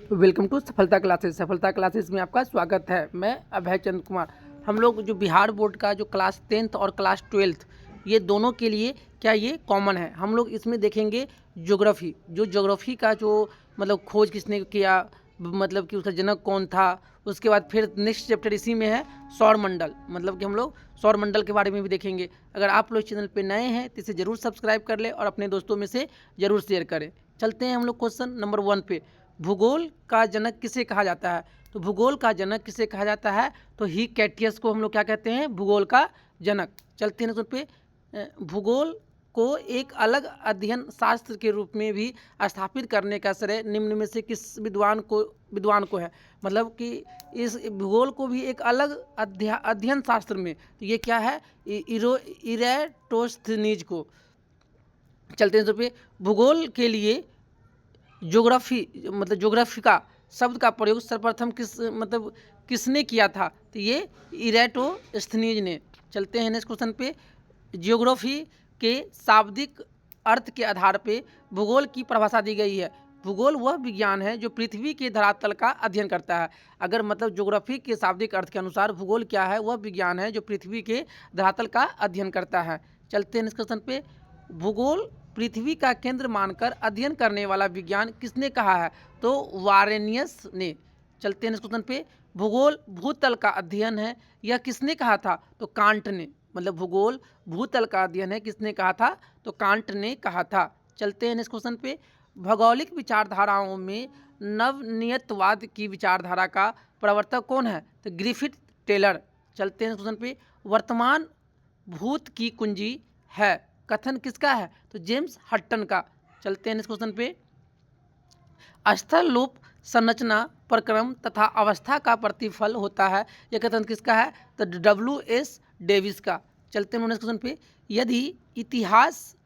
Welcome to सफलता classes. सफलता classes में आपका स्वागत है। मैं अभय चंद्र कुमार। हम लोग जो बिहार बोर्ड का जो क्लास 10th और क्लास 12th ये दोनों के लिए क्या ये कॉमन है। हम लोग इसमें देखेंगे ज्योग्राफी का जो मतलब खोज किसने किया, मतलब कि उसका जनक कौन था। उसके बाद फिर नेक्स्ट चैप्टर इसी में है सौर मंडल, मतलब कि हम लोग सौर मंडल के बारे में भी देखेंगे। अगर आप लोग चैनल पे नए हैं तो इसे ज़रूर सब्सक्राइब कर लें और अपने दोस्तों में से ज़रूर शेयर करें। चलते हैं हम लोग क्वेश्चन नंबर 1 पे। भूगोल का जनक किसे कहा जाता है? तो भूगोल का जनक किसे कहा जाता है? तो हिकैटियस को हम लोग क्या कहते हैं? भूगोल का जनक। चलते हैं पे। भूगोल को एक अलग अध्ययन शास्त्र के रूप में भी स्थापित करने का श्रेय निम्न में से किस विद्वान को है? मतलब कि इस भूगोल को भी एक अलग अध्ययन शास्त्र में, तो ये क्या है? इरेटोस्थनीज को। चलते हैं पे। भूगोल के लिए ज्योग्राफी का शब्द का प्रयोग सर्वप्रथम किसने किया था? तो ये इरेटोस्थनीज ने। चलते हैं नेक्स्ट क्वेश्चन पे। ज्योग्राफी के शाब्दिक अर्थ के आधार पे भूगोल की परिभाषा दी गई है। भूगोल वह विज्ञान है जो पृथ्वी के धरातल का अध्ययन करता है। अगर मतलब ज्योग्राफी के शाब्दिक अर्थ के अनुसार भूगोल क्या है? वह विज्ञान है जो पृथ्वी के धरातल का अध्ययन करता है। चलते हैं नेक्स्ट क्वेश्चन पे। भूगोल पृथ्वी का केंद्र मानकर अध्ययन करने वाला विज्ञान किसने कहा है? तो वारेनियस ने। चलते हैं नेक्स्ट क्वेश्चन पे। भूगोल भूतल का अध्ययन है, यह किसने कहा था? तो कांट ने। मतलब भूगोल भूतल का अध्ययन है, किसने कहा था? तो कांट ने कहा था। चलते हैं नेक्स्ट क्वेश्चन पे। भौगोलिक विचारधाराओं में नवनियतवाद की विचारधारा का प्रवर्तक कौन है? तो ग्रिफिथ टेलर। चलते हैं क्वेश्चन पे। वर्तमान भूत की कुंजी है कथन किसका है? तो जेम्स हट्टन का। चलते हैं इस क्वेश्चन पे। स्थल रूप संरचना प्रक्रम तथा अवस्था का प्रतिफल होता है, यह कथन किसका है? तो W.S. डेविस का। चलते हैं नेक्स्ट क्वेश्चन पे। यदि इतिहास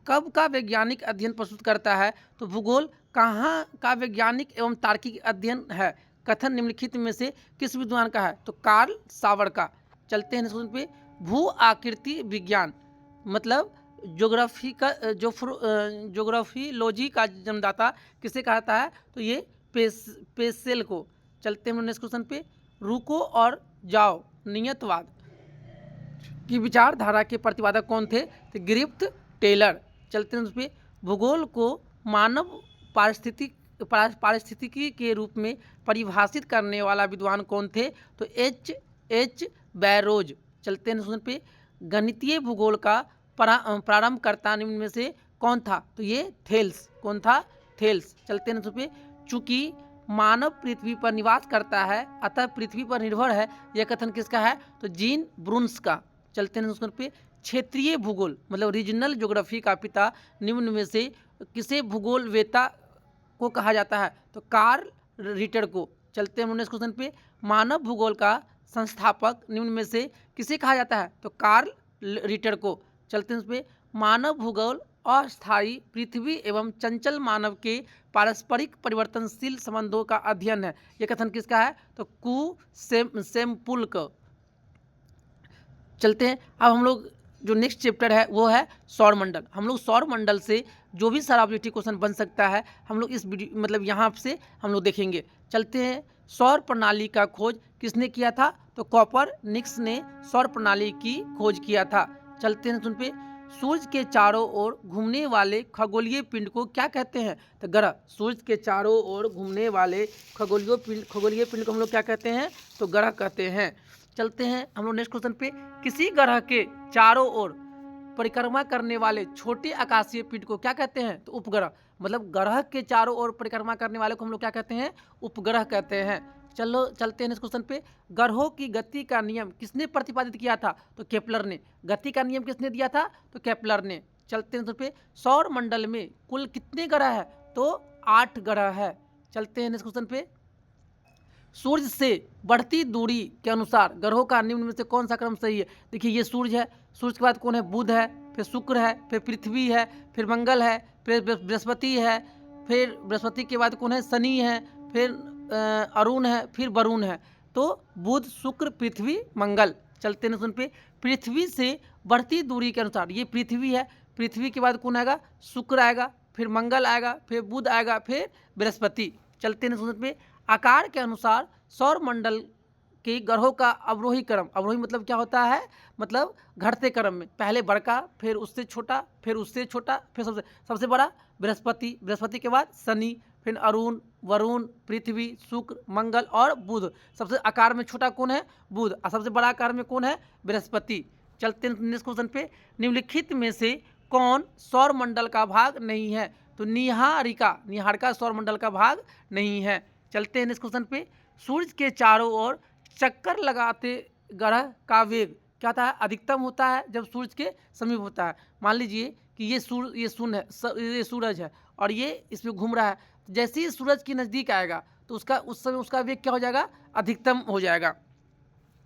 कब का वैज्ञानिक अध्ययन प्रस्तुत करता है, तो भूगोल कहाँ का वैज्ञानिक एवं तार्किक अध्ययन है? कथन निम्नलिखित में से किस विद्वान का है? तो कार्ल सावर का। चलते हैं नेक्स्ट क्वेश्चन पे। भू आकृति विज्ञान मतलब ज्योग्राफीलॉजी का जन्मदाता किसे कहता है? तो ये पेसेल को। चलते हैं नेक्स्ट क्वेश्चन पे। रुको और जाओ नियतवाद की विचारधारा के प्रतिपादक कौन थे? तो ग्रिफ्थ टेलर। चलते हैं उस पे। भूगोल को मानव पारिस्थितिकी के रूप में परिभाषित करने वाला विद्वान कौन थे? तो एच बैरोज। चलते हैं उस पे। गणितीय भूगोल का प्रारंभकर्ता निम्न में से कौन था? तो ये थेल्स। कौन था? थेल्स। चलते हैं उस पे। चूंकि मानव पृथ्वी पर निवास करता है अतः पृथ्वी पर निर्भर है, यह कथन किसका है? तो जीन ब्रून्स का। चलते हैं उस पे। क्षेत्रीय भूगोल मतलब रीजनल ज्योग्राफी का पिता निम्न में से किसे भूगोलवेत्ता को कहा जाता है? तो कार्ल रिटर को। चलते हैं नेक्स्ट क्वेश्चन पे। मानव भूगोल का संस्थापक निम्न में से किसे कहा जाता है? तो कार्ल रिटर को। चलते हैं उस पे। मानव भूगोल अस्थायी पृथ्वी एवं चंचल मानव के पारस्परिक परिवर्तनशील संबंधों का अध्ययन है, यह कथन किसका है? तो सेम्पुल का। चलते हैं अब हम लोग जो नेक्स्ट चैप्टर है वो है सौर मंडल। हम लोग सौर मंडल से जो भी सारा ऑब्जेक्टिव क्वेश्चन बन सकता है हम लोग इस वीडियो मतलब यहाँ से हम लोग देखेंगे। चलते हैं। सौर प्रणाली का खोज किसने किया था? तो कोपरनिकस ने सौर प्रणाली की खोज किया था। चलते हैं सुन पे। सूर्य के चारों ओर घूमने वाले खगोलीय पिंड को क्या कहते हैं? तो ग्रह। सूर्य के चारों ओर घूमने वाले खगोलीय पिंड को हम लोग क्या कहते हैं? तो ग्रह कहते हैं। चलते हैं हम लोग नेक्स्ट क्वेश्चन पे। किसी ग्रह के चारों ओर परिक्रमा करने वाले छोटे आकाशीय पिंड को क्या कहते हैं? तो उपग्रह। मतलब ग्रह के चारों ओर परिक्रमा करने वाले को हम लोग क्या कहते हैं? उपग्रह कहते हैं। चलो चलते हैं नेक्स्ट क्वेश्चन पे। ग्रहों की गति का नियम किसने प्रतिपादित किया था? तो केपलर ने। गति का नियम किसने दिया था? तो केपलर ने। चलते हैं पे। सौर मंडल में कुल कितने ग्रह है? तो 8 ग्रह है। चलते हैं नेक्स्ट क्वेश्चन पे। सूर्य से बढ़ती दूरी के अनुसार ग्रहों का निम्न में से कौन सा क्रम सही है? देखिए ये सूर्य है, सूर्य के बाद कौन है? बुध है, फिर शुक्र है, फिर पृथ्वी है, फिर मंगल है, फिर बृहस्पति है, फिर बृहस्पति के बाद कौन है? शनि है, फिर अरुण है, फिर वरुण है। तो बुध शुक्र पृथ्वी मंगल। चलते हैं सुन पे। पृथ्वी से बढ़ती दूरी के अनुसार ये पृथ्वी है, पृथ्वी के बाद कौन आएगा? शुक्र आएगा, फिर मंगल आएगा, फिर बुध आएगा, फिर बृहस्पति। चलते हैं नेक्स्ट क्वेश्चन पे। आकार के अनुसार सौर मंडल के ग्रहों का अवरोही क्रम, अवरोही मतलब क्या होता है, मतलब घटते क्रम में, पहले बड़का, फिर उससे छोटा, फिर उससे छोटा, फिर सबसे सबसे बड़ा बृहस्पति, बृहस्पति के बाद शनि, फिर अरुण, वरुण, पृथ्वी, शुक्र, मंगल और बुध। सबसे आकार में छोटा कौन है, बुध, और सबसे बड़ा आकार में कौन है, बृहस्पति। चलते हैं नेक्स्ट क्वेश्चन पे। निम्नलिखित में से कौन सौर मंडल का भाग नहीं है, तो निहारिका, निहारिका सौर मंडल का भाग नहीं है। चलते हैं नेक्स्ट क्वेश्चन पे। सूर्य के चारों ओर चक्कर लगाते ग्रह का वेग क्या होता है, अधिकतम होता है जब सूर्य के समीप होता है। मान लीजिए कि ये सूरज है और ये इसमें घूम रहा है, जैसे ही सूरज के नज़दीक आएगा तो उस समय उसका वेग क्या हो जाएगा, अधिकतम हो जाएगा।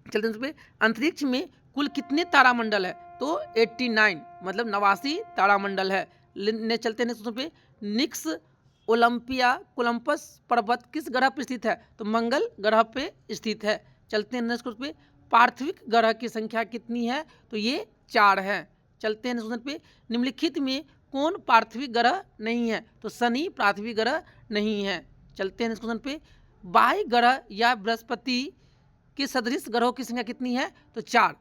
चलते हैं उस पे। अंतरिक्ष में कुल कितने तारामंडल है, तो 89, मतलब 89 तारामंडल है। चलते हैं पे। निक्स ओलंपिया कोलंबस पर्वत किस ग्रह पर स्थित है, तो मंगल ग्रह पे स्थित है। चलते हैं नेक्स्ट पे। पार्थिव ग्रह की संख्या कितनी है, तो ये 4 है। चलते हैं नेक्स्ट पे। निम्नलिखित में कौन पार्थिव ग्रह नहीं है, तो शनि पार्थिव ग्रह नहीं है। चलते हैं नेक्स्ट क्वेश्चन पे। बाह्य ग्रह या बृहस्पति के सदृश ग्रहों की संख्या कितनी है, तो 4।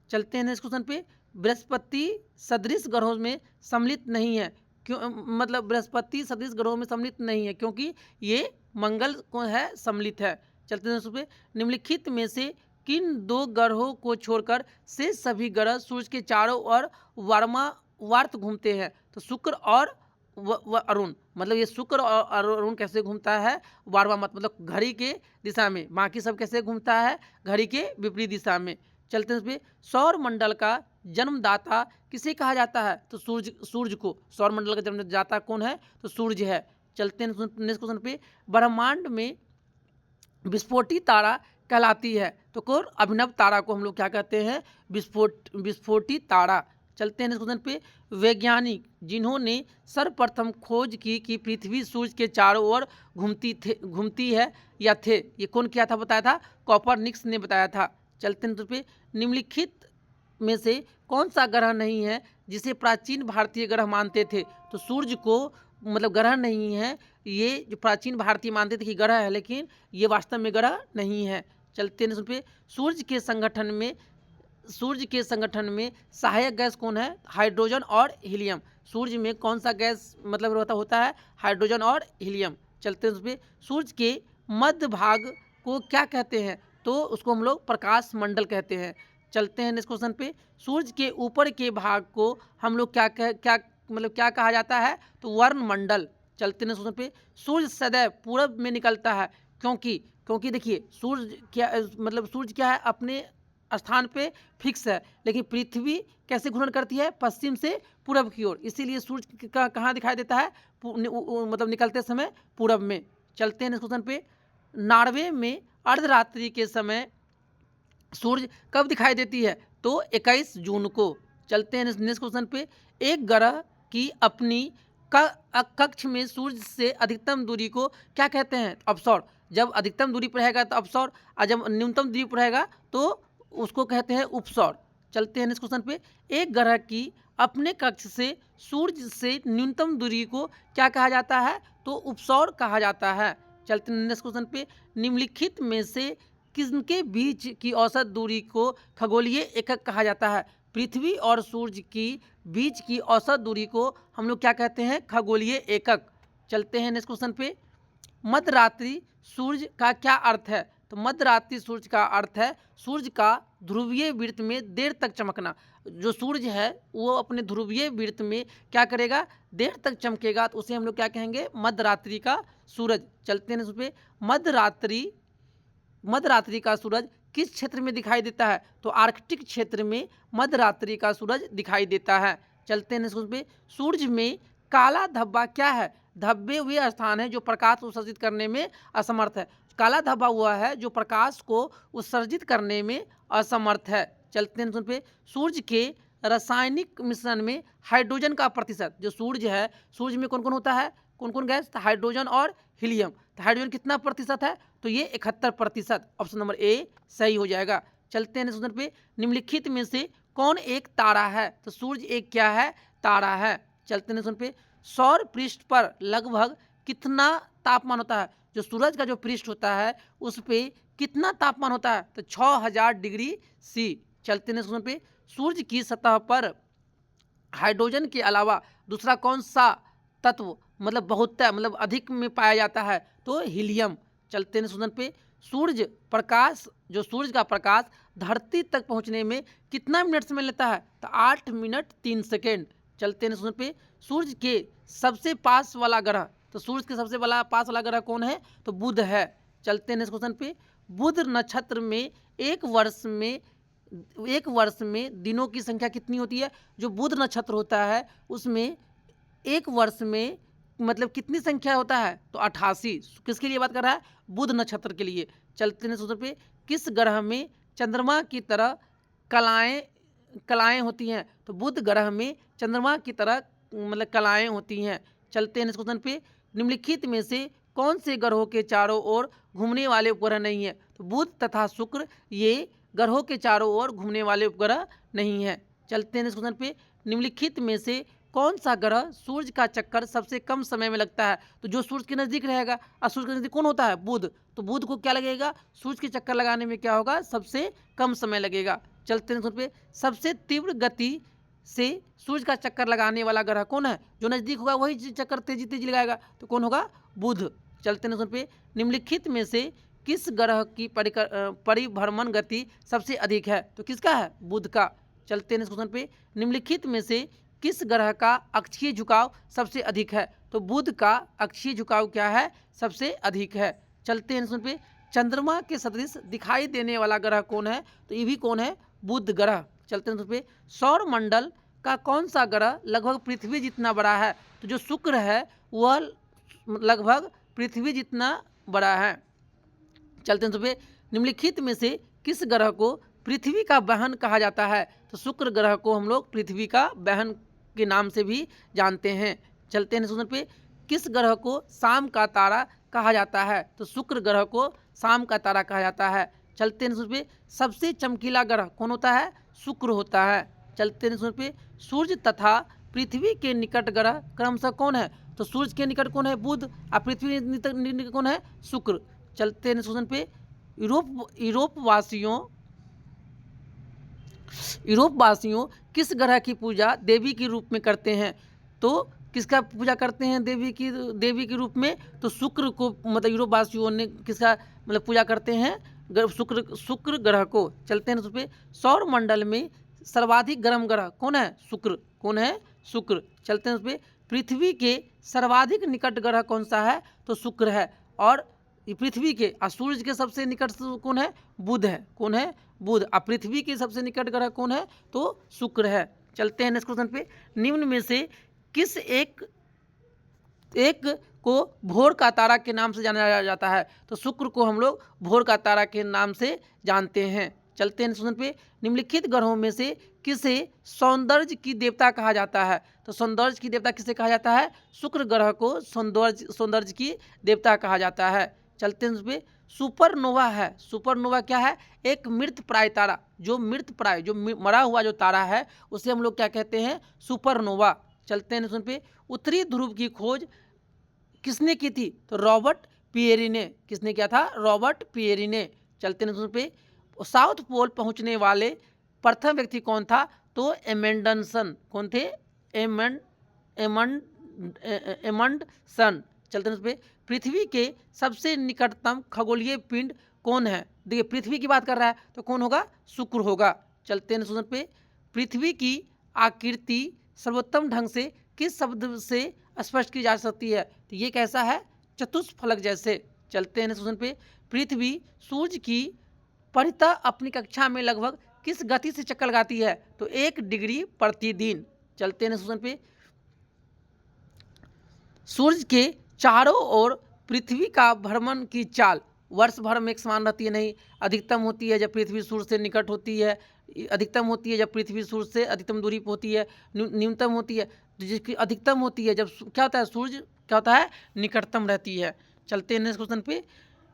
चलते हैं नेक्स्ट क्वेश्चन पे। बृहस्पति सदृश ग्रहों में सम्मिलित नहीं है, क्यों, मतलब बृहस्पति सदृश ग्रहों में सम्मिलित नहीं है क्योंकि ये मंगल को है सम्मिलित है। चलते हैं नेक्स्ट पे। निम्नलिखित में से किन 2 ग्रहों को छोड़कर से सभी ग्रह सूर्य के चारों ओर वार्त घूमते हैं, तो शुक्र और अरुण, मतलब ये शुक्र और अरुण कैसे घूमता है, वारवा मत मतलब घड़ी के दिशा में, बाकी सब कैसे घूमता है, घड़ी के विपरीत दिशा में। चलते हैं इस पे। सौर मंडल का जन्मदाता किसे कहा जाता है, तो सूर्य को सौर मंडल का जन्मदाता कौन है, तो सूर्य है। चलते हैं नेक्स्ट क्वेश्चन पे। ब्रह्मांड में विस्फोटी तारा कहलाती है, तो कौन, अभिनव तारा को हम लोग क्या कहते हैं, विस्फोटी तारा। चलते हैं नेक्स्ट क्वेश्चन पे। वैज्ञानिक जिन्होंने सर्वप्रथम खोज की कि पृथ्वी सूर्य के चारों ओर घूमती है या थे, ये कौन किया था, बताया था, कोपरनिकस ने बताया था। चलते हैं पे। निम्नलिखित में से कौन सा ग्रह नहीं है जिसे प्राचीन भारतीय ग्रह मानते थे, तो सूर्य को मतलब ग्रह नहीं है, ये जो प्राचीन भारतीय मानते थे कि ग्रह है, लेकिन ये वास्तव में ग्रह नहीं है। चलते हैं पे। सूर्य के संगठन में सहायक गैस कौन है, हाइड्रोजन और हीलियम। सूर्य में कौन सा गैस मतलब होता है, हाइड्रोजन और हीलियम। चलते हैं उस पर। सूर्य के मध्य भाग को क्या कहते हैं, तो उसको हम लोग प्रकाश मंडल कहते हैं। चलते हैं नेक्स्ट क्वेश्चन पे। सूर्य के ऊपर के भाग को हम लोग क्या कहा जाता है, तो वर्ण मंडल। चलते हैं नेक्स्ट क्वेश्चन पे। सूर्य सदैव पूरब में निकलता है क्योंकि देखिए सूर्य क्या है, अपने स्थान पे फिक्स है, लेकिन पृथ्वी कैसे घूर्णन करती है, पश्चिम से पूरब की ओर, इसीलिए सूर्य कहाँ दिखाई देता है, मतलब निकलते समय पूरब में। चलते हैं नेक्स्ट क्वेश्चन पे। नॉर्वे में अर्धरात्रि के समय सूर्य कब दिखाई देती है, तो 21 जून को। चलते हैं नेक्स्ट क्वेश्चन पे। एक ग्रह की अपनी कक्ष में सूर्य से अधिकतम दूरी को क्या कहते हैं, अवसौर। जब अधिकतम दूरी पर रहेगा तो अवसौर, और जब न्यूनतम दूरी पर रहेगा तो उसको कहते हैं उपसौर। चलते हैं नेक्स्ट क्वेश्चन पे। एक ग्रह की अपने कक्ष से सूर्य से न्यूनतम दूरी को क्या कहा जाता है, तो उपसौर कहा जाता है। चलते हैं नेक्स्ट क्वेश्चन पे। निम्नलिखित में से किसके बीच की औसत दूरी को खगोलीय एकक कहा जाता है, पृथ्वी और सूर्य की बीच की औसत दूरी को हम लोग क्या कहते हैं, खगोलीय एकक। चलते हैं नेक्स्ट क्वेश्चन पे। मध्यरात्रि सूर्य का क्या अर्थ है, तो मध्यरात्रि सूर्य का अर्थ है सूर्य का ध्रुवीय वृत्त में देर तक चमकना। जो सूर्य है वो अपने ध्रुवीय वृत्त में क्या करेगा, देर तक चमकेगा, तो उसे हम लोग क्या कहेंगे, मध्यरात्रि का सूरज। चलते हैं उस पे। मध्यरात्रि का सूरज किस क्षेत्र में दिखाई देता है, तो आर्कटिक क्षेत्र में मध्यरात्रि का सूरज दिखाई देता है। चलते हैं उस पे। सूर्य में काला धब्बा क्या है, धब्बे हुए स्थान है जो प्रकाश उत्सर्जित करने में असमर्थ है। काला धब्बा हुआ है जो प्रकाश को उत्सर्जित करने में असमर्थ है। चलते हैं उस पे। सूर्य के रासायनिक मिश्रण में हाइड्रोजन का प्रतिशत, जो सूर्य है, सूर्य में कौन कौन होता है, कौन कौन गैस, हाइड्रोजन और हीलियम। तो हाइड्रोजन कितना प्रतिशत है, तो ये 71%। ऑप्शन नंबर ए सही हो जाएगा। चलते हैं नेक्स्ट पे। निम्नलिखित में से कौन एक तारा है, तो सूर्य एक क्या है, तारा है। चलते हैं नेक्स्ट पे। सौर पृष्ठ पर लगभग कितना तापमान होता है, जो सूरज का जो पृष्ठ होता है उस पे कितना तापमान होता है, तो 6000 डिग्री सी। चलते हैं नेक्स्ट क्वेश्चन पे, सूर्य की सतह पर हाइड्रोजन के अलावा दूसरा कौन सा तत्व मतलब बहुतय मतलब अधिक में पाया जाता है, तो हीलियम। चलते हैं क्वेश्चन पे, सूर्य प्रकाश जो सूर्य का प्रकाश धरती तक पहुंचने में कितना मिनट समय लेता है, तो 8 मिनट 3 सेकेंड। चलते हैं क्वेश्चन पे, सूर्य के सबसे पास वाला ग्रह, तो सूर्य के सबसे बड़ा पास वाला ग्रह कौन है, तो बुध है। चलते हैं नेक्स्ट क्वेश्चन पे, बुध नक्षत्र में एक वर्ष में दिनों की संख्या कितनी होती है, जो बुध नक्षत्र होता है उसमें एक वर्ष में मतलब कितनी संख्या होता है, तो 88। किसके लिए बात कर रहा है, बुध नक्षत्र के लिए। चलते हैं सूत्र पे, किस ग्रह में चंद्रमा की तरह कलाएं होती हैं, तो बुध ग्रह में चंद्रमा की तरह मतलब कलाएं होती हैं। चलते हैं क्वेश्चन पे, निम्नलिखित में से कौन से ग्रहों के चारों ओर घूमने वाले उपग्रह नहीं है, तो बुध तथा शुक्र ये ग्रहों के चारों ओर घूमने वाले उपग्रह नहीं है। चलते हैं क्वेश्चन पे, निम्नलिखित में से कौन सा ग्रह सूर्य का चक्कर सबसे कम समय में लगता है, तो जो सूर्य के नज़दीक रहेगा, और सूर्य के नज़दीक कौन होता है, बुध, तो बुध को क्या लगेगा, सूर्य के चक्कर लगाने में क्या होगा, सबसे कम समय लगेगा। चलते हैं पे, सबसे तीव्र गति से सूर्य का चक्कर लगाने वाला ग्रह कौन है, जो नज़दीक होगा वही चक्कर तेजी तेजी लगाएगा, तो कौन होगा, बुध। चलते हैं पे, निम्नलिखित में से किस ग्रह की परिभ्रमण गति सबसे अधिक है, तो किसका है, बुध का। चलते हैं क्वेश्चन पे, निम्नलिखित में से किस ग्रह का अक्षीय झुकाव सबसे अधिक है, तो बुध का अक्षीय झुकाव क्या है, सबसे अधिक है। चलते हैं पे, चंद्रमा के सदृश दिखाई देने वाला ग्रह कौन है, तो ये भी कौन है, बुध ग्रह। चलते हैं पे, सौर मंडल का कौन सा ग्रह लगभग पृथ्वी जितना बड़ा है, तो जो शुक्र है वह लगभग पृथ्वी जितना बड़ा है। चलते हैं पे, निम्नलिखित में से किस ग्रह को पृथ्वी का बहन कहा जाता है, तो शुक्र ग्रह को हम लोग पृथ्वी का बहन के नाम से भी जानते हैं। चलते हैं क्वेश्चन पे, किस ग्रह को शाम का तारा कहा जाता है, तो शुक्र ग्रह को शाम का तारा कहा जाता है। चलते हैं क्वेश्चन पे, सबसे चमकीला ग्रह कौन होता है, शुक्र होता है। चलते हैं क्वेश्चन पे, सूर्य तथा पृथ्वी के निकट ग्रह क्रमशः कौन है, तो सूर्य के निकट कौन है, बुध, और पृथ्वी के निकट कौन है, शुक्र। चलते हैं क्वेश्चन पे, यूरोप वासियों किस ग्रह की पूजा देवी के रूप में करते हैं, तो किसका पूजा करते हैं देवी के रूप में, तो शुक्र को मतलब यूरोप वासियों ने किसका मतलब पूजा करते हैं, शुक्र ग्रह को। चलते हैं उस पर, सौर मंडल में सर्वाधिक गर्म ग्रह कौन है, कौन है, शुक्र। चलते हैं उस पर, पृथ्वी के सर्वाधिक निकट ग्रह कौन सा है, तो शुक्र है। और पृथ्वी के और सूर्य के सबसे निकट कौन है, बुध है, कौन है, बुध। और पृथ्वी के सबसे निकट ग्रह कौन है, तो शुक्र है। चलते हैं नेक्स्ट क्वेश्चन पे, निम्न में से किस एक को भोर का तारा के नाम से जाना जाता है, तो शुक्र को हम लोग भोर का तारा के नाम से जानते हैं। चलते हैं क्वेश्चन पे, निम्नलिखित ग्रहों में से किसे सौंदर्य की देवता कहा जाता है, तो सौंदर्य की देवता किसे कहा जाता है, शुक्र ग्रह को सौंदर्य की देवता कहा जाता है। चलते हैं उस पर, सुपरनोवा है, सुपरनोवा क्या है, एक मृत प्राय तारा, जो मृत प्राय जो मरा हुआ जो तारा है उसे हम लोग क्या कहते हैं, सुपरनोवा। चलते हैं सुन पे, उत्तरी ध्रुव की खोज किसने की थी, तो रॉबर्ट पियरी ने। किसने किया था, रॉबर्ट पियरी ने। चलते हैं सुन पे, साउथ पोल पहुंचने वाले प्रथम व्यक्ति कौन था, तो एमेंडसन। कौन थे, एमंडसन। चलते हैं उस पर, पृथ्वी के सबसे निकटतम खगोलीय पिंड कौन है, देखिए पृथ्वी की बात कर रहा है तो कौन होगा, शुक्र होगा। चलते हैं क्वेश्चन पे, पृथ्वी की आकृति सर्वोत्तम ढंग से किस शब्द से स्पष्ट की जा सकती है, तो ये कैसा है, चतुष्फलक जैसे। चलते हैं क्वेश्चन पे, पृथ्वी सूर्य की परितः अपनी कक्षा में लगभग किस गति से चक्कर लगाती है, तो 1 डिग्री प्रतिदिन। चलते हैं क्वेश्चन पे, सूर्य के चारों ओर पृथ्वी का भ्रमण की चाल वर्ष भर में एक समान रहती है नहीं, अधिकतम होती है जब पृथ्वी सूर्य से निकट होती है, अधिकतम होती है जब पृथ्वी सूर्य से अधिकतम दूरी पर होती है, न्यूनतम होती है जिसकी अधिकतम होती है जब क्या होता है, सूर्य क्या होता है, निकटतम रहती है। चलते हैं नेक्स्ट क्वेश्चन पे,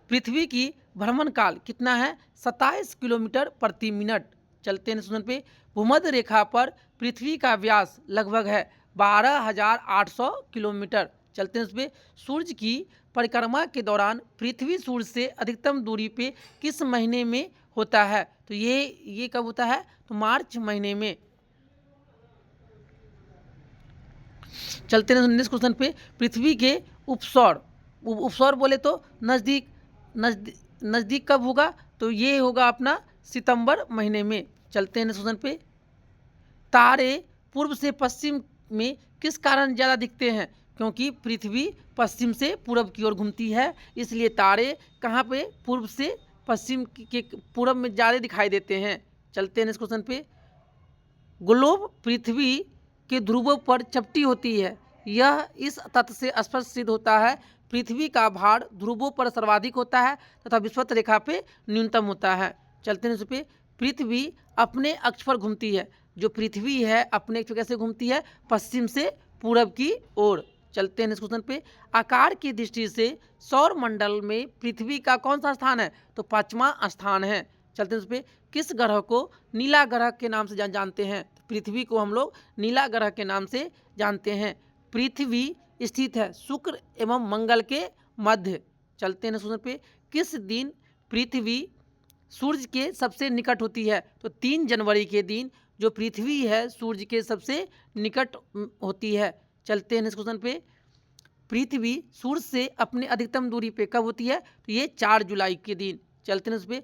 पृथ्वी की भ्रमण काल कितना है, 27 किलोमीटर प्रति मिनट। चलते हैं नेक्स्ट क्वेश्चन पे, भूमध्य रेखा पर पृथ्वी का व्यास लगभग है 12,800 किलोमीटर। चलते हैं उस पे। सूर्य की परिक्रमा के दौरान पृथ्वी सूर्य से अधिकतम दूरी पे किस महीने में होता है? तो ये कब होता है? तो मार्च महीने में। चलते हैं नेक्स्ट क्वेश्चन पे। पृथ्वी के उपसौर, उपसौर बोले तो नज़दीक, नज़दीक कब होगा? तो ये होगा अपना सितंबर महीने में। चलते हैं नेक्स्ट क्वेश्चन पे। तारे पूर्व से पश्चिम में किस कारण ज़्यादा दिखते हैं? क्योंकि पृथ्वी पश्चिम से पूरब की ओर घूमती है, इसलिए तारे कहाँ पे? पूर्व से पश्चिम के पूरब में ज़्यादा दिखाई देते हैं। चलते हैं नेक्स्ट क्वेश्चन पे। ग्लोब पृथ्वी के ध्रुवों पर चपटी होती है, यह इस तथ्य से स्पष्ट सिद्ध होता है पृथ्वी का भार ध्रुवों पर सर्वाधिक होता है तथा विषुवत रेखा पे न्यूनतम होता है। चलते हैं इस पे। पृथ्वी अपने अक्ष पर घूमती है, जो पृथ्वी है अपने अक्ष पर कैसे घूमती है? पश्चिम से पूरब की ओर। चलते हैं इस क्वेश्चन पे। आकार की दृष्टि से सौर मंडल में पृथ्वी का कौन सा स्थान है? तो 5वां स्थान है। चलते हैं इस पे। किस ग्रह को नीला ग्रह के नाम से जानते हैं? पृथ्वी को हम लोग नीला ग्रह के नाम से जानते हैं। पृथ्वी स्थित है शुक्र एवं मंगल के मध्य। चलते हैं क्वेश्चन पे। किस दिन पृथ्वी सूर्य के सबसे निकट होती है? तो 3 जनवरी के दिन जो पृथ्वी है सूर्य के सबसे निकट होती है। चलते हैं क्वेश्चन पे। पृथ्वी सूर्य से अपने अधिकतम दूरी पे कब होती है? तो ये 4 जुलाई के दिन। चलते हैं उस पे।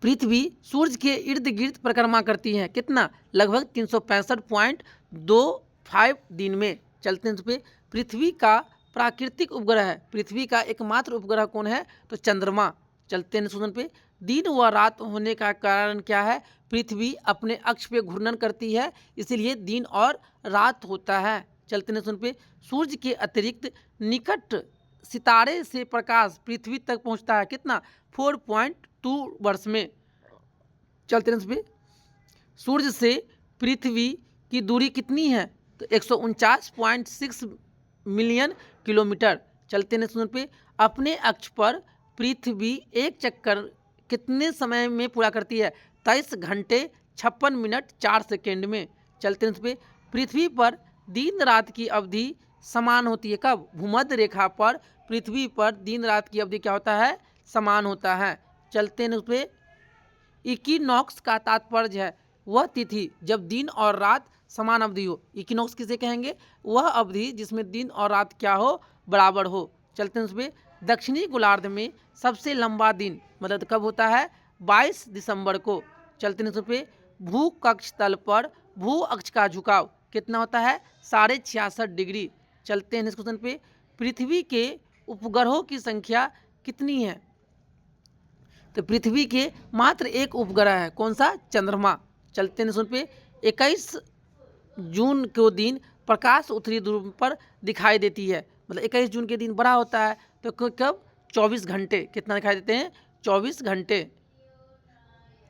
पृथ्वी सूर्य के इर्द गिर्द परिक्रमा करती है कितना? लगभग 365.25 दिन में। चलते हैं उस पे। पृथ्वी का प्राकृतिक उपग्रह है, पृथ्वी का एकमात्र उपग्रह कौन है? तो चंद्रमा। चलते हैं क्वेश्चन पे। दिन व रात होने का कारण क्या है? पृथ्वी अपने अक्ष पे घूर्णन करती है, इसीलिए दिन और रात होता है। चलते हैं क्वेश्चन पे। सूर्य के अतिरिक्त निकट सितारे से प्रकाश पृथ्वी तक पहुंचता है कितना? 4.2 वर्ष में। चलते हैं इस पे। सूर्य से पृथ्वी की दूरी कितनी है? तो 149.6 मिलियन किलोमीटर। चलते हैं इस पे। अपने अक्ष पर पृथ्वी एक चक्कर कितने समय में पूरा करती है? 23 घंटे 56 मिनट 4 सेकेंड में। चलते हैं इस पे। पृथ्वी पर दिन रात की अवधि समान होती है कब? भूमध्य रेखा पर पृथ्वी पर दिन रात की अवधि क्या होता है? समान होता है। चलते हैं उस पे। इक्विनॉक्स का तात्पर्य है वह तिथि जब दिन और रात समान अवधि हो। इक्विनॉक्स किसे कहेंगे? वह अवधि जिसमें दिन और रात क्या हो? बराबर हो। चलते हैं उस पे। दक्षिणी गोलार्ध में सबसे लंबा दिन मतलब कब होता है? 22 दिसंबर को। चलते हैं उस पे। भू कक्ष तल पर भू अक्ष का झुकाव कितना होता है? 66.5 डिग्री। चलते हैं इस क्वेश्चन पे। पृथ्वी के उपग्रहों की संख्या कितनी है? तो पृथ्वी के मात्र एक उपग्रह है, कौन सा? चंद्रमा। चलते हैं इस पे। 21 जून को दिन प्रकाश उत्तरी ध्रुव पर दिखाई देती है, मतलब 21 जून के दिन बड़ा होता है तो कब? 24 घंटे। कितना दिखाई देते हैं? 24 घंटे।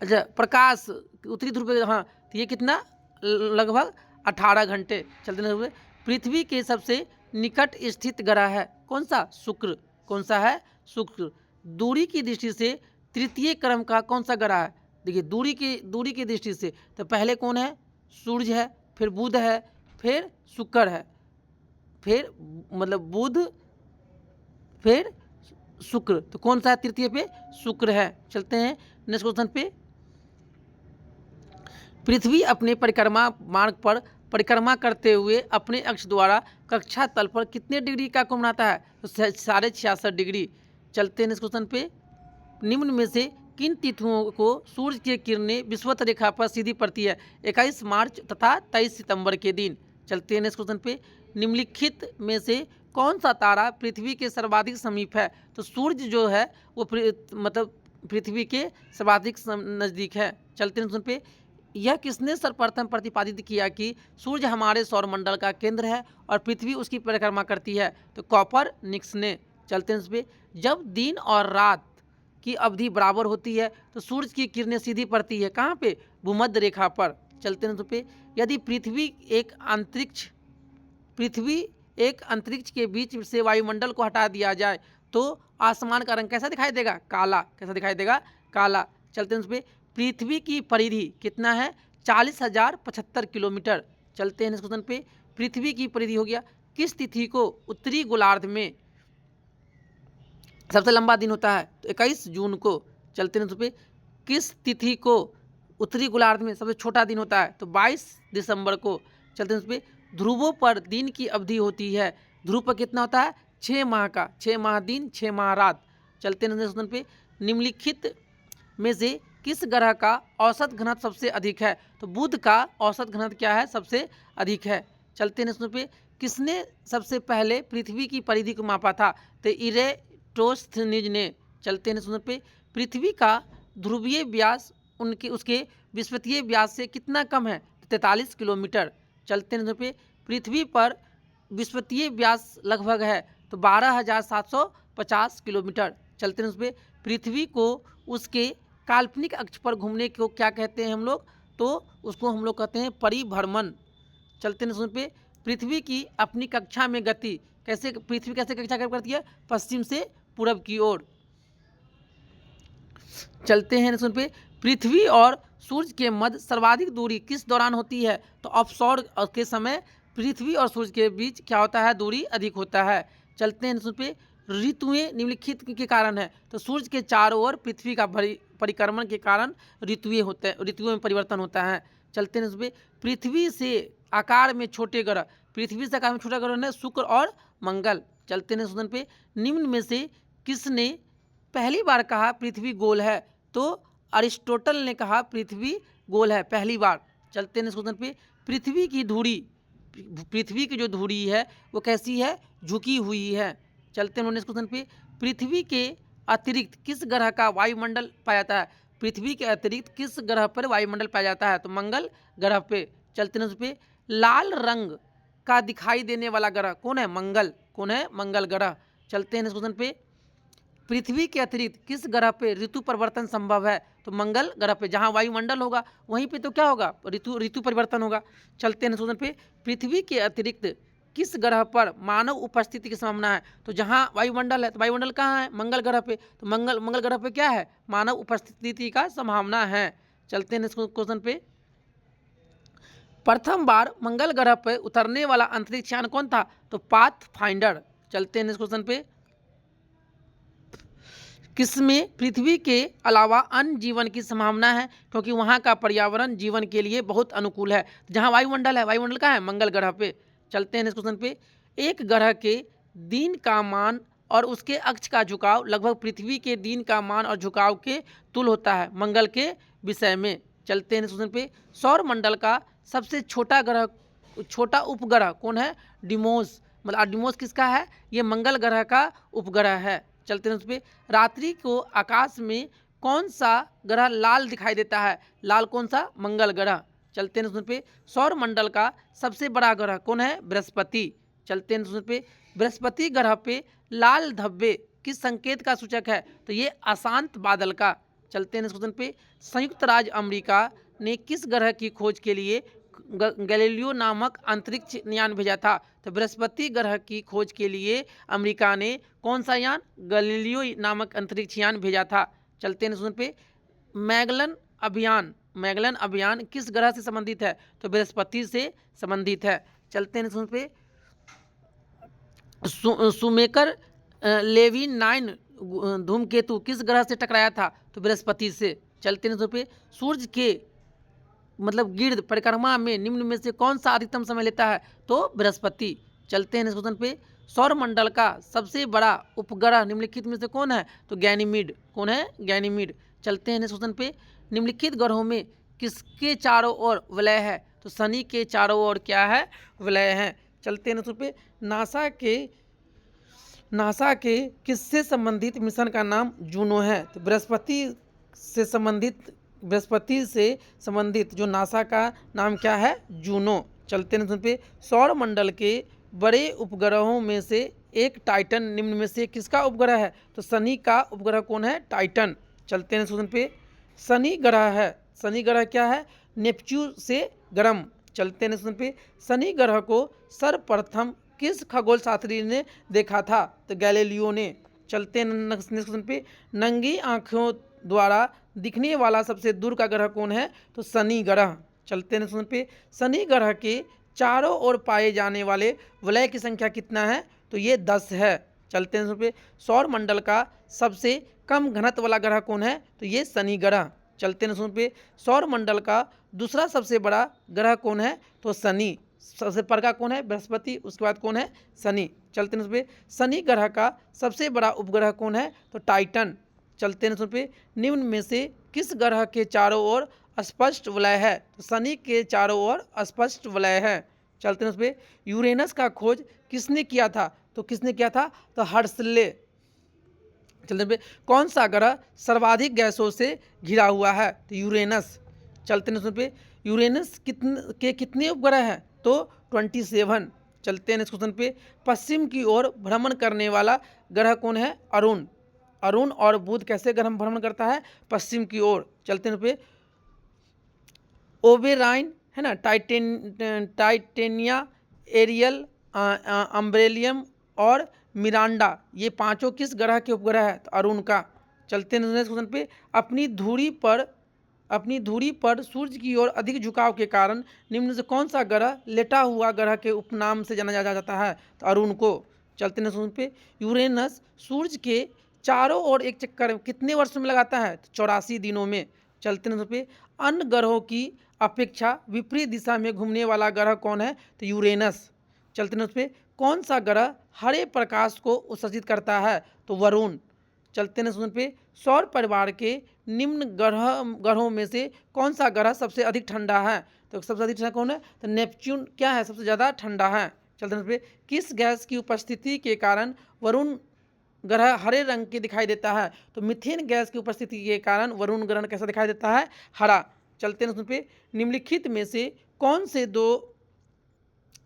अच्छा, प्रकाश उत्तरी ध्रुव पे, हाँ, तो ये कितना? लगभग 18 घंटे। चलते हैं। पृथ्वी के सबसे निकट स्थित ग्रह है कौन सा? शुक्र। कौन सा है? शुक्र। दूरी की दृष्टि से तृतीय क्रम का कौन सा ग्रह है? देखिए दूरी की दृष्टि से तो पहले कौन है? सूर्य है, फिर बुध है, फिर शुक्र है, फिर मतलब बुध, फिर शुक्र। तो कौन सा है तृतीय पे? शुक्र है। चलते हैं नेक्स्ट क्वेश्चन पे। पृथ्वी अपने परिक्रमा मार्ग पर परिक्रमा करते हुए अपने अक्ष द्वारा कक्षा तल पर कितने डिग्री का कोण बनाता है? तो 66.5 डिग्री। चलते हैं इस क्वेश्चन पे। निम्न में से किन तिथियों को सूर्य की किरणें विषुवत रेखा पर सीधी पड़ती है? 21 मार्च तथा 23 सितंबर के दिन। चलते हैं इस क्वेश्चन पे। निम्नलिखित में से कौन सा तारा पृथ्वी के सर्वाधिक समीप है? तो सूर्य जो है वो मतलब पृथ्वी के सर्वाधिक नज़दीक है। चलते हैं पे। यह किसने सर्वप्रथम प्रतिपादित किया कि सूर्य हमारे सौरमंडल का केंद्र है और पृथ्वी उसकी परिक्रमा करती है? तो कोपरनिकस ने। चलते हैं इस पे। जब दिन और रात की अवधि बराबर होती है तो सूर्य की किरणें सीधी पड़ती है कहाँ पे? भूमध्य रेखा पर। चलते हैं इस पे। यदि पृथ्वी एक अंतरिक्ष के बीच से वायुमंडल को हटा दिया जाए तो आसमान का रंग कैसा दिखाई देगा? काला। कैसा दिखाई देगा? काला। चलते हैं उस पे। पृथ्वी की परिधि कितना है? 40,075 किलोमीटर। चलते हैं इस क्वेश्चन पे। पृथ्वी की परिधि हो गया। किस तिथि को उत्तरी गोलार्ध में सबसे लंबा दिन होता है? तो 21 जून को। चलते हैं पे, किस तिथि को उत्तरी गोलार्ध में सबसे छोटा दिन होता है? तो 22 दिसंबर को। चलते हैं पे, ध्रुवों पर दिन की अवधि होती है, ध्रुव पर कितना होता है? 6 माह का, 6 माह दिन 6 माह रात। चलते हैं पे, निम्नलिखित में से किस ग्रह का औसत घनत्व सबसे अधिक है? तो बुध का औसत घनत्व क्या है? सबसे अधिक है। चलते हैं पे, किसने सबसे पहले पृथ्वी की परिधि को मापा था? तो इरेटोस्थनीज ने। चलते हैं पे, पृथ्वी का ध्रुवीय व्यास उसके विषुवतीय व्यास से कितना कम है? 43 किलोमीटर। चलते हैं पे, पृथ्वी पर विषुवतीय व्यास लगभग है तो 12,750 किलोमीटर। चलते हैं पे, पृथ्वी को उसके काल्पनिक अक्ष पर घूमने को क्या कहते हैं हम लोग? तो उसको हम लोग कहते हैं परिभ्रमण। चलते हैं पे, पृथ्वी की अपनी कक्षा में गति कैसे, पृथ्वी कैसे कक्षा करती है? पश्चिम से पूरब की ओर। चलते हैं पे, पृथ्वी और सूर्य के मध्य सर्वाधिक दूरी किस दौरान होती है? तो ऑफशोर के समय पृथ्वी और सूर्य के बीच क्या होता है? दूरी अधिक होता है। चलते हैं पे, ऋतुएं निम्नलिखित के कारण है? तो सूर्य के चारों ओर पृथ्वी का परिक्रमण के कारण ऋतुओं में परिवर्तन होता है। चलते हैं पे, पृथ्वी से आकार में छोटे ग्रह, पृथ्वी से आकार में छोटा ग्रह है शुक्र और मंगल। चलते हैं पे, निम्न में से किसने पहली बार कहा पृथ्वी गोल है? तो अरिस्टोटल ने कहा पृथ्वी गोल है पहली बार। चलते हैं पे, पृथ्वी की धुरी, पृथ्वी की जो धुरी है वो कैसी है? झुकी हुई है। चलते हैं क्वेश्चन पे, पृथ्वी के अतिरिक्त किस ग्रह का वायुमंडल पाया जाता है? पृथ्वी के अतिरिक्त किस ग्रह पर वायुमंडल पाया जाता है? तो मंगल ग्रह पे। चलते हैं पे, लाल रंग का दिखाई देने वाला ग्रह कौन है? मंगल। कौन है? मंगल ग्रह। चलते हैं क्वेश्चन पे, पृथ्वी के अतिरिक्त किस ग्रह पे ऋतु परिवर्तन संभव है? तो मंगल ग्रह पे। जहां वायुमंडल होगा वहीं पे तो क्या होगा? ऋतु परिवर्तन होगा। चलते हैं क्वेश्चन पे, पृथ्वी के अतिरिक्त किस ग्रह पर मानव उपस्थिति की संभावना है? तो जहां वायुमंडल है, तो वायुमंडल कहाँ है? मंगल ग्रह पे। तो मंगल ग्रह पे क्या है? मानव उपस्थिति का संभावना है। चलते हैं क्वेश्चन पे, प्रथम बार मंगल ग्रह पर उतरने वाला अंतरिक्ष यान कौन था? तो पाथफाइंडर। चलते हैं क्वेश्चन पे, किसमें पृथ्वी के अलावा अन्य जीवन की संभावना है? क्योंकि वहाँ का पर्यावरण जीवन के लिए बहुत अनुकूल है। जहाँ वायुमंडल है, वायुमंडल का है मंगल ग्रह पे। चलते हैं इस क्वेश्चन पे, एक ग्रह के दिन का मान और उसके अक्ष का झुकाव लगभग पृथ्वी के दिन का मान और झुकाव के तुल्य होता है मंगल के विषय में। चलते हैं इस क्वेश्चन पे, सौर मंडल का सबसे छोटा ग्रह, छोटा उपग्रह कौन है? डिमोस। मतलब डिमोस किसका है? ये मंगल ग्रह का उपग्रह है। चलते हैं उस पर, रात्रि को आकाश में कौन सा ग्रह लाल दिखाई देता है? लाल कौन सा? मंगल ग्रह। चलते हैं उस पर, सौर मंडल का सबसे बड़ा ग्रह कौन है? बृहस्पति। चलते हैं उस पर, बृहस्पति ग्रह पे लाल धब्बे किस संकेत का सूचक है? तो ये अशांत बादल का। चलते हैं क्वेश्चन पे, संयुक्त राज्य अमेरिका ने किस ग्रह की खोज के लिए गैलीलियो नामक अंतरिक्ष यान भेजा था? तो बृहस्पति ग्रह की खोज के लिए अमेरिका ने कौन सा यान? गैलीलियो नामक अंतरिक्ष यान भेजा था। चलते हैं क्वेश्चन पे, मैगलन अभियान किस ग्रह से संबंधित है? तो बृहस्पति से संबंधित है। चलते हैं क्वेश्चन पे, सुमेकर लेविन 9 धूमकेतु किस ग्रह से टकराया था? तो बृहस्पति से। चलते हैं पे, सूर्य के मतलब गिर्द परिक्रमा में निम्न में से कौन सा अधिकतम समय लेता है? तो बृहस्पति। चलते हैं क्वेश्चन पे, सौर मंडल का सबसे बड़ा उपग्रह निम्नलिखित में से कौन है? तो गैनीमीड। कौन है? गैनीमीड। चलते हैं क्वेश्चन पे, निम्नलिखित ग्रहों में किसके चारों ओर वलय है? तो शनि के चारों ओर क्या है? वलय है। चलते हैं क्वेश्चन पे, नासा के किससे संबंधित मिशन का नाम जूनो है? तो बृहस्पति से संबंधित जो नासा का नाम क्या है? जूनो। चलते हैं पे, सौर मंडल के बड़े उपग्रहों में से एक टाइटन निम्न में से किसका उपग्रह है? तो शनि का उपग्रह कौन है? टाइटन। चलते हैं पे, शनि ग्रह है, शनि ग्रह क्या है? नेपच्यून से गर्म। चलते हैं पे, शनि ग्रह को सर्वप्रथम किस खगोल शास्त्री ने देखा था? तो गैलीलियो ने। चलते हैं नेक्स्ट पे, नंगी आंखों द्वारा दिखने वाला सबसे दूर का ग्रह कौन है? तो शनि ग्रह। चलते हैं पे, शनि ग्रह के चारों ओर पाए जाने वाले वलय की संख्या कितना है? तो ये 10 है। चलते हैं पे सौर मंडल का सबसे कम घनत्व वाला ग्रह कौन है? तो ये शनि ग्रह। चलते हैं पे सौर मंडल का दूसरा सबसे बड़ा ग्रह कौन है? तो शनि। सबसे बड़ा कौन है? बृहस्पति। उसके बाद कौन है? शनि। चलते हैं पे शनि ग्रह का सबसे बड़ा उपग्रह कौन है? तो टाइटन। चलते हैं पे निम्न में से किस ग्रह के चारों ओर स्पष्ट वलय है? तो शनि के चारों ओर स्पष्ट वलय है। चलते हैं उस पर यूरेनस का खोज किसने किया था? तो किसने किया था? तो हर्षले। चलते पे कौन सा ग्रह सर्वाधिक गैसों से घिरा हुआ है? तो यूरेनस। चलते हैं पे यूरेनस कितने उपग्रह हैं? तो 27। चलते हैं इस क्वेश्चन पे पश्चिम की ओर भ्रमण करने वाला ग्रह कौन है? अरुण। अरुण और बुध कैसे ग्रह भ्रमण करता है? पश्चिम की ओर। चलते हैं पे ओबेराइन है ना, टाइटेनिया, एरियल, अम्ब्रेलियम और मिरांडा, ये पांचों किस ग्रह के उपग्रह है? तो अरुण का। चलते हैं नेक्स्ट क्वेश्चन पे अपनी धुरी पर सूर्य की ओर अधिक झुकाव के कारण निम्न से कौन सा ग्रह लेटा हुआ ग्रह के उपनाम से जाना जाता है? तो अरुण को। चलते हैं नेक्स्ट पे यूरेनस सूर्य के चारों ओर एक चक्कर कितने वर्षों में लगाता है? तो 84 दिनों में। चलते हैं पे अन्य ग्रहों की अपेक्षा विपरीत दिशा में घूमने वाला ग्रह कौन है? तो यूरेनस। चलते हैं पे कौन सा ग्रह हरे प्रकाश को उत्सर्जित करता है? तो वरुण। चलते हैं पे सौर परिवार के निम्न ग्रहों में से कौन सा ग्रह सबसे अधिक ठंडा है? तो सबसे अधिक ठंडा कौन है? तो नेपच्यून क्या है? सबसे ज़्यादा ठंडा है। चलते हैं पे किस गैस की उपस्थिति के कारण वरुण ग्रह हरे रंग के दिखाई देता है? तो मीथेन गैस की उपस्थिति के कारण वरुण ग्रह कैसा दिखाई देता है? हरा। चलते हैं उस पे निम्नलिखित में से कौन से दो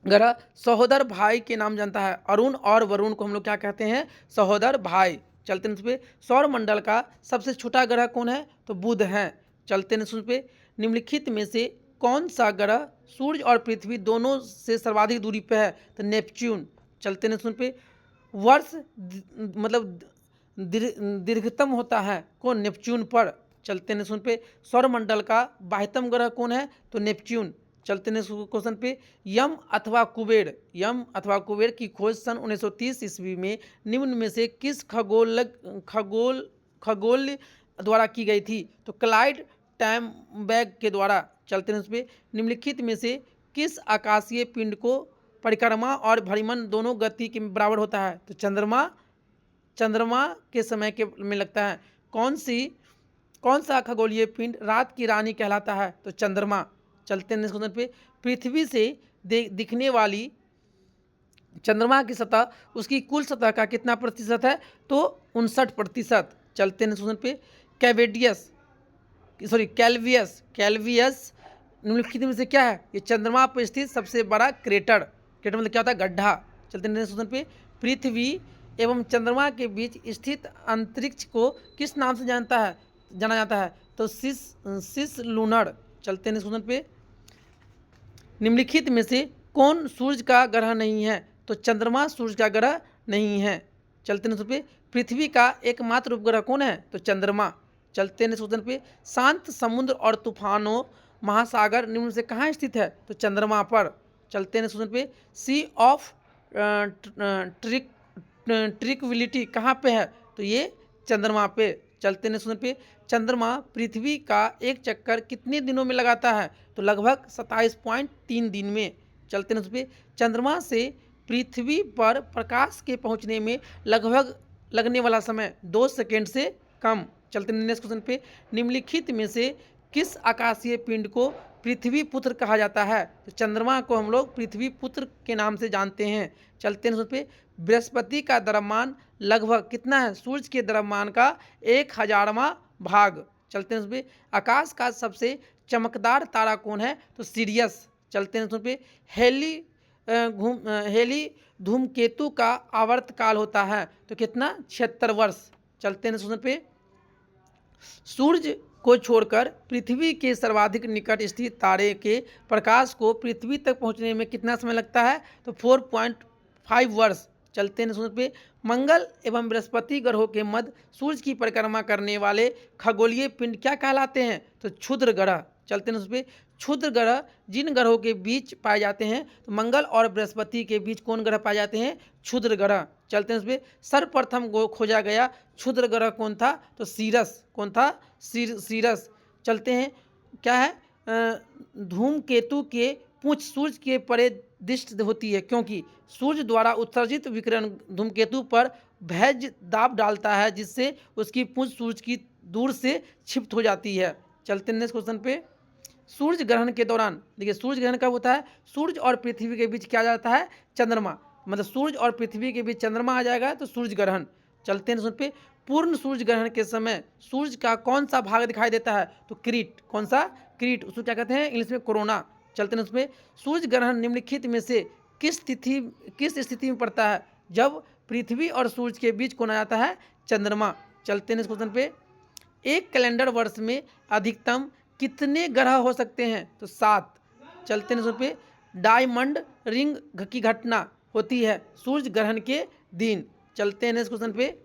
ग्रह सहोदर भाई के नाम जानता है? अरुण और वरुण को हम लोग क्या कहते हैं? सहोदर भाई। चलते हैं उस पे सौर मंडल का सबसे छोटा ग्रह कौन है? तो बुध है। चलते हैं उस पे निम्नलिखित में से कौन सा ग्रह सूर्य और पृथ्वी दोनों से सर्वाधिक दूरी पे है? तो नेपच्यून। चलते हैं उस पे वर्ष मतलब दीर्घतम होता है कौन? नेपच्यून पर। चलते हैं सुन पे सौरमंडल का बाह्यतम ग्रह कौन है? तो नेपच्यून। चलते हैं क्वेश्चन पे यम अथवा कुबेर की खोज सन 1930 ईस्वी में निम्न में से किस खगोल द्वारा की गई थी? तो क्लाइड टैमबैग के द्वारा। चलते हैं उस पे निम्नलिखित में से किस आकाशीय पिंड को परिक्रमा और भ्रमण दोनों गति के बराबर होता है? तो चंद्रमा के समय के में लगता है। कौन सा खगोलीय पिंड रात की रानी कहलाता है? तो चंद्रमा। चलते हैं क्वेश्चन पे पृथ्वी से दिखने वाली चंद्रमा की सतह उसकी कुल सतह का कितना प्रतिशत है? तो 59%। चलते हैं क्वेश्चन पे कैल्वियस निम्नलिखित में से क्या है? ये चंद्रमा पर स्थित सबसे बड़ा क्रेटर मतलब क्या होता है? गड्ढा। चलते हैं क्वेश्चन पे पृथ्वी एवं चंद्रमा के बीच स्थित अंतरिक्ष को किस नाम से जाना जाता है? तो सिस लूनर। चलते हैं क्वेश्चन पे निम्नलिखित में से कौन सूर्य का ग्रह नहीं है? तो चंद्रमा सूर्य का ग्रह नहीं है। चलते हैं पे पृथ्वी का एकमात्र उपग्रह कौन है? तो चंद्रमा। चलते हैं क्वेश्चन पे शांत समुद्र और तूफानों महासागर निम्न से कहाँ स्थित है? तो चंद्रमा पर। चलते हैं क्वेश्चन पे सी ऑफ ट्रिक्विलिटी कहाँ पे है? तो ये चंद्रमा पे। चलते हैं क्वेश्चन पे चंद्रमा पृथ्वी का एक चक्कर कितने दिनों में लगाता है? तो लगभग 27.3 दिन में। चलते हैं उस पे चंद्रमा से पृथ्वी पर प्रकाश के पहुंचने में लगभग लगने वाला समय 2 सेकेंड से कम। चलते हैं नेक्स्ट क्वेश्चन पे निम्नलिखित में से किस आकाशीय पिंड को पृथ्वी पुत्र कहा जाता है? तो चंद्रमा को हम लोग पृथ्वी पुत्र के नाम से जानते हैं। चलते हैं उस पे बृहस्पति का द्रव्यमान लगभग कितना है? सूर्य के द्रव्यमान का 1000वां भाग। चलते हैं उस पे आकाश का सबसे चमकदार तारा कौन है? तो सीरियस। चलते हैं उस पे हेली धूमकेतु का आवर्तकाल होता है तो कितना? 76 वर्ष। चलते हैं क्वेश्चन पे सूर्य को छोड़कर पृथ्वी के सर्वाधिक निकट स्थित तारे के प्रकाश को पृथ्वी तक पहुंचने में कितना समय लगता है? तो 4.5 वर्ष। चलते हैं क्वेश्चन पे मंगल एवं बृहस्पति ग्रहों के मध्य सूर्य की परिक्रमा करने वाले खगोलीय पिंड क्या कहलाते हैं? तो क्षुद्र ग्रह। चलते हैं उस पर। क्षुद्र ग्रह जिन ग्रहों के बीच पाए जाते हैं, तो मंगल और बृहस्पति के बीच कौन ग्रह पाए जाते हैं? क्षुद्र ग्रह। चलते हैं उस पर। सर्वप्रथम खोजा गया क्षुद्र ग्रह कौन था? तो सीरस। कौन था? सीरस। चलते हैं, क्या है? धूमकेतु के पूंछ सूर्य के परे दृष्ट होती है, क्योंकि सूर्य द्वारा उत्सर्जित विकिरण धूमकेतु पर भैज दाब डालता है, जिससे उसकी पूंछ सूर्य की दूर से क्षिप्त हो जाती है। चलते हैं नेक्स्ट क्वेश्चन पे। सूर्य ग्रहण के दौरान, देखिए सूर्य ग्रहण कब होता है? सूर्य और पृथ्वी के बीच क्या जाता है? चंद्रमा। मतलब सूर्य और पृथ्वी के बीच चंद्रमा आ जाएगा तो सूर्य ग्रहण। चलते हैं पे। पूर्ण सूर्य ग्रहण के समय सूर्य का कौन सा भाग दिखाई देता है? तो किरीट। कौन सा? किरीट। उसको क्या कहते हैं इंग्लिश में? कोरोना। चलते हैं उसमें। सूर्य ग्रहण निम्नलिखित में से किस स्थिति में पड़ता है? जब पृथ्वी और सूर्य के बीच कौन आ जाता है? चंद्रमा। चलते हैं इस क्वेश्चन पे। एक कैलेंडर वर्ष में अधिकतम कितने ग्रह हो सकते हैं? तो 7। चलते हैं इस पे। डायमंड रिंग की घटना होती है सूर्य ग्रहण के दिन। चलते हैं इस क्वेश्चन पे।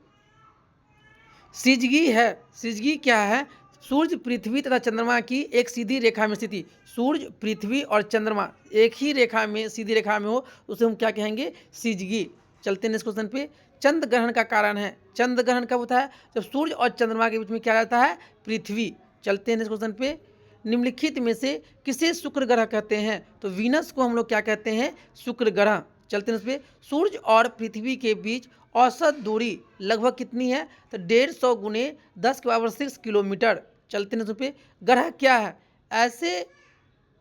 सिजगी है। सिजगी क्या है? सूर्य, पृथ्वी तथा चंद्रमा की एक सीधी रेखा में स्थिति। सूर्य, पृथ्वी और चंद्रमा एक ही रेखा में, सीधी रेखा में हो, उसे हम क्या कहेंगे? सिजगी। चलते हैं इस क्वेश्चन पे। चंद्र ग्रहण का कारण है। चंद्र ग्रहण कब होता है? जब सूर्य और चंद्रमा के बीच में क्या रहता है? पृथ्वी। चलते हैं इस क्वेश्चन पे। निम्नलिखित में से किसे शुक्र ग्रह कहते हैं? तो वीनस को हम लोग क्या कहते हैं? शुक्र ग्रह। चलते हैं इस पे। सूर्य और पृथ्वी के बीच औसत दूरी लगभग कितनी है? तो 150 गुने 10⁻6 किलोमीटर। चलते हैं इस पे। ग्रह क्या है?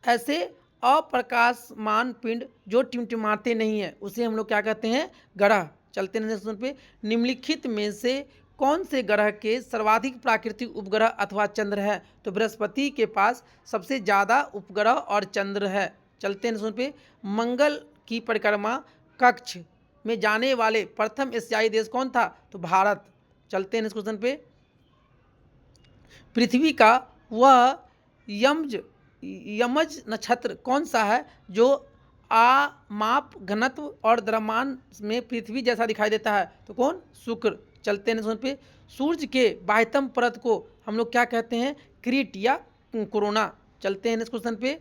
ऐसे अप्रकाशमान पिंड जो टिमटिमाते नहीं है, उसे हम लोग क्या कहते हैं? ग्रह। चलते हैं इस पे। निम्नलिखित में से कौन से ग्रह के सर्वाधिक प्राकृतिक उपग्रह अथवा चंद्र है? तो बृहस्पति के पास सबसे ज़्यादा उपग्रह और चंद्र है। चलते हैं इस पे। मंगल की परिक्रमा कक्ष में जाने वाले प्रथम एशियाई देश कौन था? तो भारत। चलते हैं इस क्वेश्चन पे। पृथ्वी का वह यमज नक्षत्र कौन सा है जो माप, घनत्व और द्रव्यमान में पृथ्वी जैसा दिखाई देता है? तो कौन? शुक्र। चलते हैं इस पे। सूर्य के बाह्यतम परत को हम लोग क्या कहते हैं? किरीट या कोरोना। चलते हैं इस क्वेश्चन पे।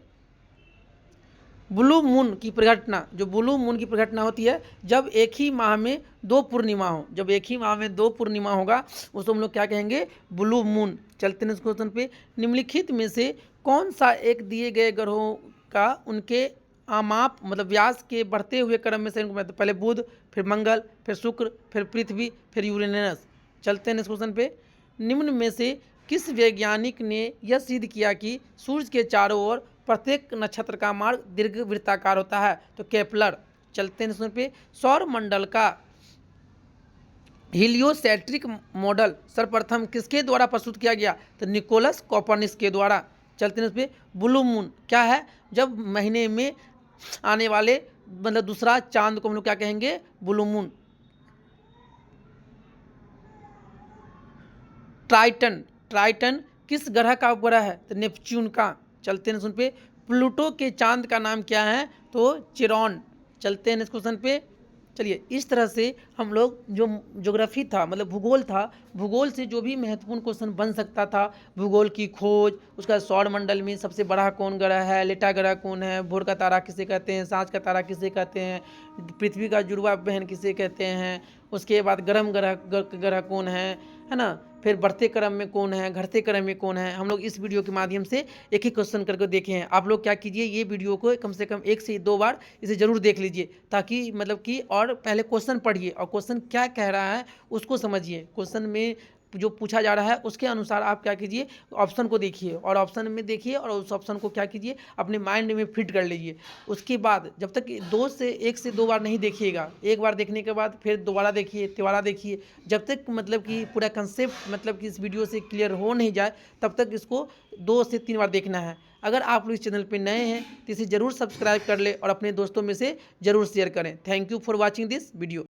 ब्लू मून की परिघटना, जो ब्लू मून की परिघटना होती है जब एक ही माह में 2 पूर्णिमा हो, जब एक ही माह में 2 पूर्णिमा होगा, उसको हम लोग क्या कहेंगे? Blue moon. चलते हैं इस क्वेश्चन पे। निम्नलिखित में से कौन सा एक दिए गए ग्रहों का उनके आमाप मतलब व्यास के बढ़ते हुए क्रम में से पहले बुध, फिर मंगल, फिर शुक्र, फिर पृथ्वी, फिर यूरेनस। चलते हैं इस क्वेश्चन पे। निम्न में से किस वैज्ञानिक ने यह सिद्ध किया कि सूर्य के चारों ओर प्रत्येक नक्षत्र का मार्ग दीर्घवृत्ताकार होता है? तो केपलर। चलते हैं इसमें पे। सौर मंडल का हीलियोसेंट्रिक मॉडल सर्वप्रथम किसके द्वारा प्रस्तुत किया गया? तो निकोलस कोपर्निकस के द्वारा। चलते हैं इस पे। ब्लू मून क्या है? जब महीने में आने वाले मतलब दूसरा चांद को हम लोग क्या कहेंगे? Blue moon. ट्राइटन किस ग्रह का उपग्रह है? तो नेपच्यून का। चलते हैं सुन पे। प्लूटो के चांद का नाम क्या है? तो चिरॉन। चलते हैं इस क्वेश्चन पे। चलिए, इस तरह से हम लोग जो ज्योग्राफी था मतलब भूगोल था, भूगोल से जो भी महत्वपूर्ण क्वेश्चन बन सकता था, भूगोल की खोज, उसका सौर मंडल में सबसे बड़ा कौन ग्रह है, लेटा ग्रह कौन है, भोर का तारा किसे कहते हैं, सांझ का तारा किसे कहते हैं, पृथ्वी का जुड़वा बहन किसे कहते हैं, उसके बाद गर्म ग्रह कौन है ना, फिर बढ़ते क्रम में कौन है, घटते क्रम में कौन है, हम लोग इस वीडियो के माध्यम से एक ही क्वेश्चन करके देखे हैं। आप लोग क्या कीजिए, ये वीडियो को कम से कम 1 से 2 बार इसे ज़रूर देख लीजिए, ताकि मतलब कि और पहले क्वेश्चन पढ़िए और क्वेश्चन क्या कह रहा है उसको समझिए। क्वेश्चन में जो पूछा जा रहा है उसके अनुसार आप क्या कीजिए, ऑप्शन को देखिए और ऑप्शन में देखिए और उस ऑप्शन को क्या कीजिए, अपने माइंड में फिट कर लीजिए। उसके बाद जब तक 1 से 2 बार नहीं देखिएगा, एक बार देखने के बाद फिर दोबारा देखिए, तिबारा देखिए, जब तक मतलब कि पूरा कंसेप्ट मतलब कि इस वीडियो से क्लियर हो नहीं जाए तब तक इसको 2 से 3 बार देखना है। अगर आप लोग इस चैनल पर नए हैं तो इसे ज़रूर सब्सक्राइब कर ले और अपने दोस्तों में से ज़रूर शेयर करें। Thank you for watching this video.